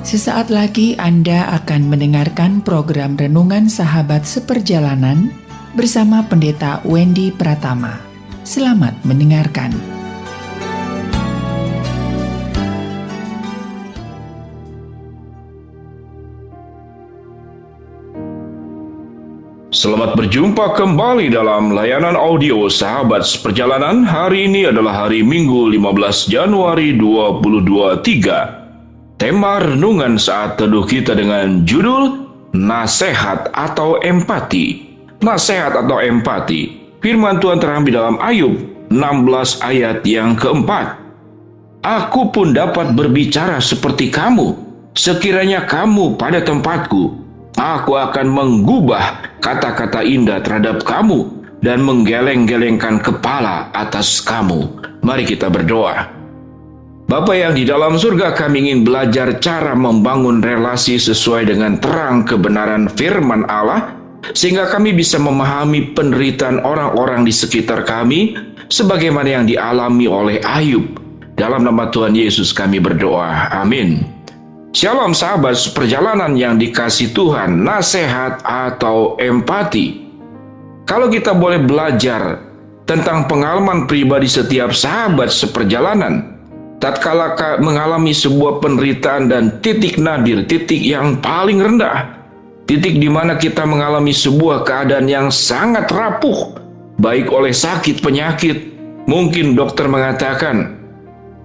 Sesaat lagi Anda akan mendengarkan program Renungan Sahabat Seperjalanan bersama Pendeta Wendy Pratama. Selamat mendengarkan. Selamat berjumpa kembali dalam layanan audio Sahabat Seperjalanan. Hari ini adalah hari Minggu 15 Januari 2023. Tema renungan saat teduh kita dengan judul Nasihat atau Empati. Nasihat atau empati. Firman Tuhan terambil dalam Ayub 16 ayat yang keempat. Aku pun dapat berbicara seperti kamu, sekiranya kamu pada tempatku. Aku akan menggubah kata-kata indah terhadap kamu dan menggeleng-gelengkan kepala atas kamu. Mari kita berdoa. Bapa yang di dalam surga, kami ingin belajar cara membangun relasi sesuai dengan terang kebenaran firman Allah, sehingga kami bisa memahami penderitaan orang-orang di sekitar kami, sebagaimana yang dialami oleh Ayub. Dalam nama Tuhan Yesus kami berdoa. Amin. Shalom sahabat seperjalanan yang dikasihi Tuhan, nasihat atau empati. Kalau kita boleh belajar tentang pengalaman pribadi setiap sahabat seperjalanan, tatkala mengalami sebuah penderitaan dan titik nadir, titik yang paling rendah, titik di mana kita mengalami sebuah keadaan yang sangat rapuh, baik oleh sakit penyakit, mungkin dokter mengatakan,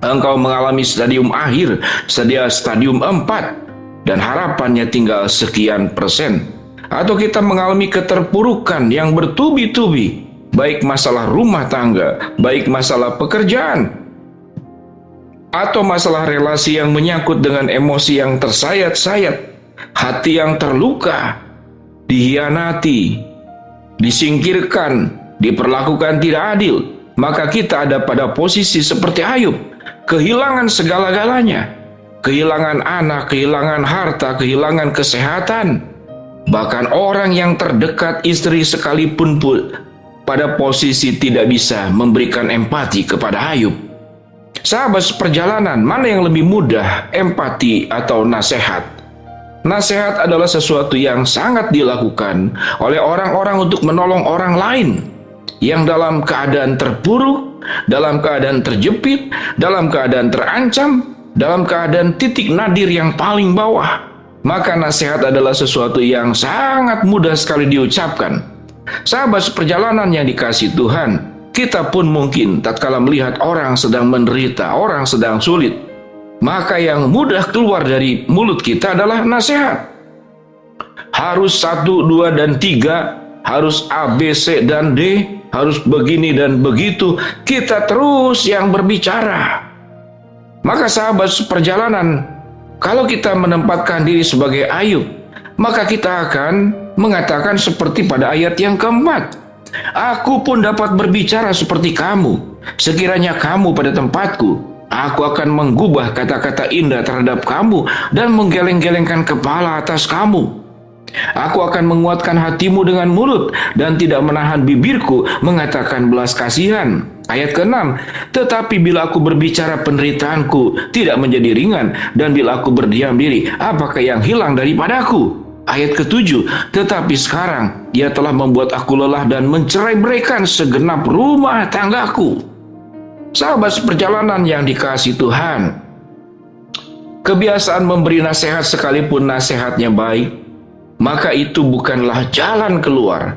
engkau mengalami stadium akhir, stadium 4, dan harapannya tinggal sekian persen. Atau kita mengalami keterpurukan yang bertubi-tubi, baik masalah rumah tangga, baik masalah pekerjaan, atau masalah relasi yang menyangkut dengan emosi yang tersayat-sayat, hati yang terluka, dihianati, disingkirkan, diperlakukan tidak adil. Maka kita ada pada posisi seperti Ayub, kehilangan segala-galanya, kehilangan anak, kehilangan harta, kehilangan kesehatan, bahkan orang yang terdekat, istri sekalipun pun pada posisi tidak bisa memberikan empati kepada Ayub. Sahabat seperjalanan, mana yang lebih mudah, empati atau nasihat? Nasihat adalah sesuatu yang sangat dilakukan oleh orang-orang untuk menolong orang lain yang dalam keadaan terpuruk, dalam keadaan terjepit, dalam keadaan terancam, dalam keadaan titik nadir yang paling bawah. Maka nasihat adalah sesuatu yang sangat mudah sekali diucapkan. Sahabat seperjalanan yang dikasihi Tuhan, kita pun mungkin tatkala melihat orang sedang menderita, orang sedang sulit, maka yang mudah keluar dari mulut kita adalah nasihat. Harus 1, 2, dan 3, harus A, B, C, dan D, harus begini dan begitu. Kita terus yang berbicara. Maka sahabat seperjalanan, kalau kita menempatkan diri sebagai Ayub, maka kita akan mengatakan seperti pada ayat yang keempat. Aku pun dapat berbicara seperti kamu, sekiranya kamu pada tempatku. Aku akan menggubah kata-kata indah terhadap kamu dan menggeleng-gelengkan kepala atas kamu. Aku akan menguatkan hatimu dengan mulut dan tidak menahan bibirku mengatakan belas kasihan. Ayat ke-6, tetapi bila aku berbicara penderitaanku tidak menjadi ringan, dan bila aku berdiam diri, apakah yang hilang daripadaku? Ayat ke-7, tetapi sekarang ia telah membuat aku lelah dan mencerai-beraikan segenap rumah tanggaku. Sahabat seperjalanan yang dikasihi Tuhan, kebiasaan memberi nasihat sekalipun nasihatnya baik, maka itu bukanlah jalan keluar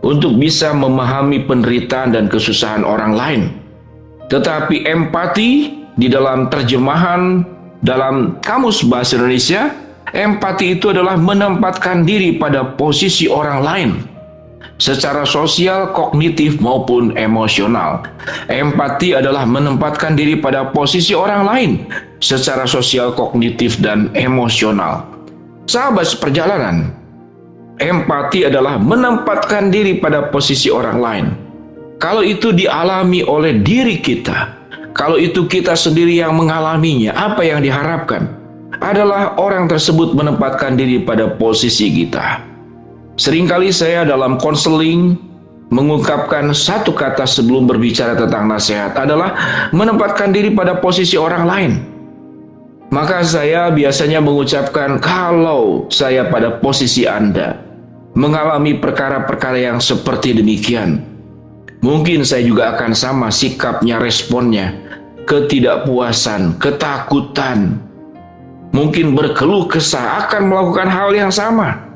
untuk bisa memahami penderitaan dan kesusahan orang lain. Tetapi empati di dalam terjemahan dalam Kamus Bahasa Indonesia, empati itu adalah menempatkan diri pada posisi orang lain, secara sosial, kognitif, maupun emosional. Empati adalah menempatkan diri pada posisi orang lain, secara sosial, kognitif, dan emosional. Sahabat seperjalanan, empati adalah menempatkan diri pada posisi orang lain. Kalau itu dialami oleh diri kita, kalau itu kita sendiri yang mengalaminya, apa yang diharapkan adalah orang tersebut menempatkan diri pada posisi kita. Seringkali saya dalam konseling mengungkapkan satu kata sebelum berbicara tentang nasihat adalah menempatkan diri pada posisi orang lain. Maka saya biasanya mengucapkan, kalau saya pada posisi Anda mengalami perkara-perkara yang seperti demikian, mungkin saya juga akan sama sikapnya, responnya, ketidakpuasan, ketakutan, mungkin berkeluh kesah, akan melakukan hal yang sama.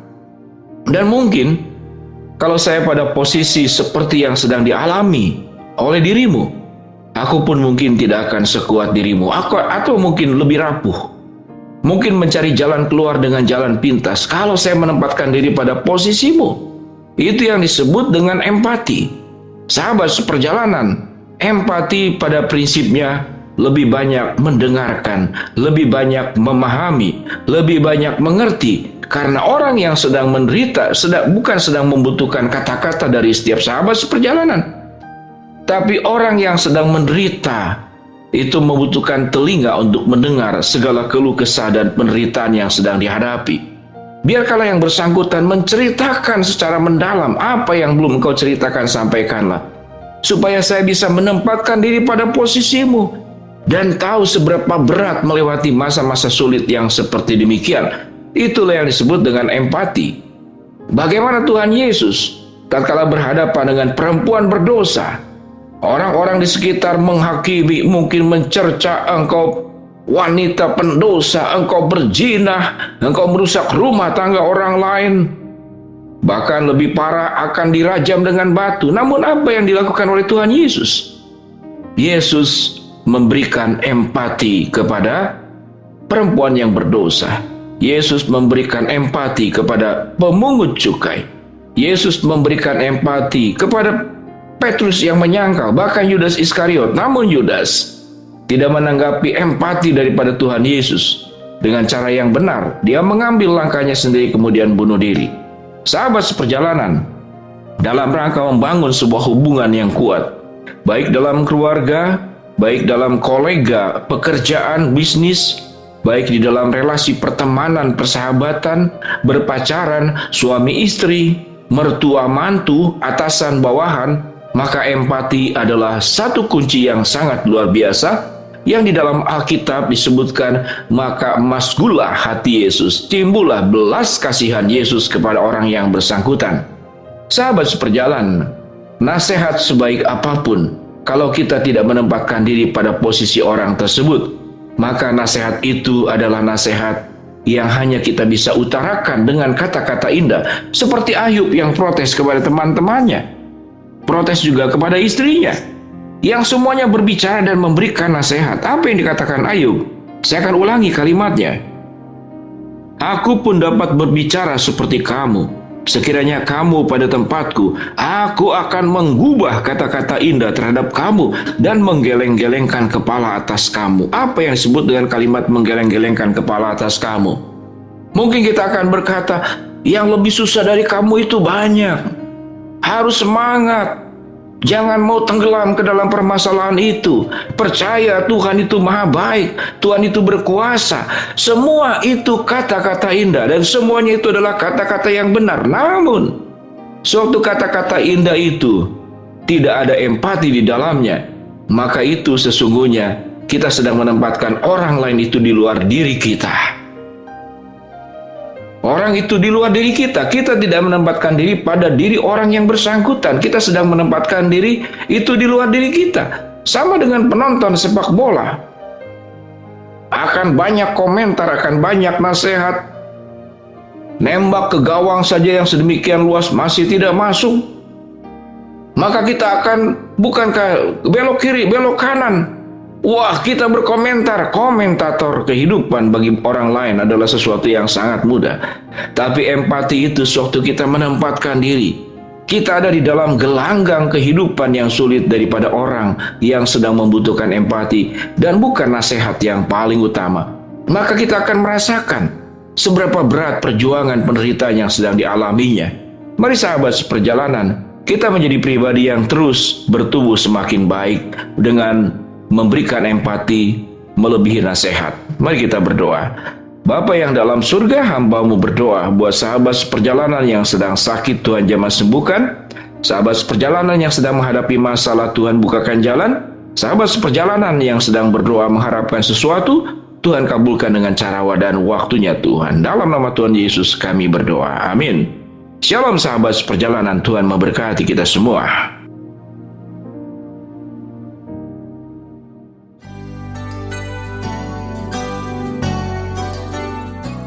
Dan mungkin kalau saya pada posisi seperti yang sedang dialami oleh dirimu, aku pun mungkin tidak akan sekuat dirimu, atau mungkin lebih rapuh. Mungkin mencari jalan keluar dengan jalan pintas kalau saya menempatkan diri pada posisimu. Itu yang disebut dengan empati. Sahabat seperjalanan, empati pada prinsipnya lebih banyak mendengarkan, lebih banyak memahami, lebih banyak mengerti. Karena orang yang sedang menderita bukan sedang membutuhkan kata-kata dari setiap sahabat seperjalanan. Tapi orang yang sedang menderita itu membutuhkan telinga untuk mendengar segala keluh kesah dan penderitaan yang sedang dihadapi. Biarkanlah yang bersangkutan menceritakan secara mendalam apa yang belum kau ceritakan, sampaikanlah. Supaya saya bisa menempatkan diri pada posisimu dan tahu seberapa berat melewati masa-masa sulit yang seperti demikian. Itulah yang disebut dengan empati. Bagaimana Tuhan Yesus tatkala berhadapan dengan perempuan berdosa, orang-orang di sekitar menghakimi, mungkin mencerca engkau wanita pendosa, engkau berzina, engkau merusak rumah tangga orang lain. Bahkan lebih parah, akan dirajam dengan batu. Namun apa yang dilakukan oleh Tuhan Yesus? Yesus memberikan empati kepada perempuan yang berdosa. Yesus memberikan empati kepada pemungut cukai. Yesus memberikan empati kepada Petrus yang menyangkal, bahkan Yudas Iskariot. Namun Yudas tidak menanggapi empati daripada Tuhan Yesus dengan cara yang benar. Dia mengambil langkahnya sendiri kemudian bunuh diri. Sahabat seperjalanan, dalam rangka membangun sebuah hubungan yang kuat, baik dalam keluarga, baik dalam kolega, pekerjaan, bisnis, baik di dalam relasi pertemanan, persahabatan, berpacaran, suami istri, mertua mantu, atasan bawahan, maka empati adalah satu kunci yang sangat luar biasa yang di dalam Alkitab disebutkan, maka emasgulah hati Yesus, timbullah belas kasihan Yesus kepada orang yang bersangkutan. Sahabat seperjalanan, nasihat sebaik apapun, kalau kita tidak menempatkan diri pada posisi orang tersebut, maka nasihat itu adalah nasihat yang hanya kita bisa utarakan dengan kata-kata indah. Seperti Ayub yang protes kepada teman-temannya, protes juga kepada istrinya, yang semuanya berbicara dan memberikan nasihat. Apa yang dikatakan Ayub? Saya akan ulangi kalimatnya. Aku pun dapat berbicara seperti kamu. Sekiranya kamu pada tempatku, aku akan menggubah kata-kata indah terhadap kamu dan menggeleng-gelengkan kepala atas kamu. Apa yang disebut dengan kalimat menggeleng-gelengkan kepala atas kamu? Mungkin kita akan berkata, yang lebih susah dari kamu itu banyak. Harus semangat. Jangan mau tenggelam ke dalam permasalahan itu. Percaya Tuhan itu maha baik. Tuhan itu berkuasa. Semua itu kata-kata indah. Dan semuanya itu adalah kata-kata yang benar. Namun, suatu kata-kata indah itu tidak ada empati di dalamnya, maka itu sesungguhnya kita sedang menempatkan orang lain itu di luar diri kita. Orang itu di luar diri kita. Kita tidak menempatkan diri pada diri orang yang bersangkutan. Kita sedang menempatkan diri itu di luar diri kita. Sama dengan penonton sepak bola. Akan banyak komentar, akan banyak nasihat. Nembak ke gawang saja yang sedemikian luas masih tidak masuk. Maka kita akan bukankah belok kiri, belok kanan. Wah, kita berkomentar. Komentator kehidupan bagi orang lain adalah sesuatu yang sangat mudah. Tapi empati itu sewaktu kita menempatkan diri, kita ada di dalam gelanggang kehidupan yang sulit daripada orang yang sedang membutuhkan empati dan bukan nasihat yang paling utama. Maka kita akan merasakan seberapa berat perjuangan penderitaan yang sedang dialaminya. Mari sahabat seperjalanan, kita menjadi pribadi yang terus bertumbuh semakin baik dengan memberikan empati melebihi nasihat. Mari kita berdoa. Bapa yang dalam surga, hamba-Mu berdoa buat sahabat seperjalanan yang sedang sakit, Tuhan jamah sembuhkan. Sahabat seperjalanan yang sedang menghadapi masalah, Tuhan bukakan jalan. Sahabat seperjalanan yang sedang berdoa mengharapkan sesuatu, Tuhan kabulkan dengan cara dan waktunya Tuhan. Dalam nama Tuhan Yesus kami berdoa. Amin. Shalom sahabat seperjalanan, Tuhan memberkati kita semua.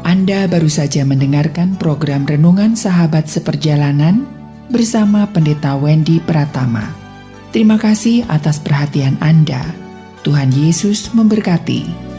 Anda baru saja mendengarkan program Renungan Sahabat Seperjalanan bersama Pendeta Wendy Pratama. Terima kasih atas perhatian Anda. Tuhan Yesus memberkati.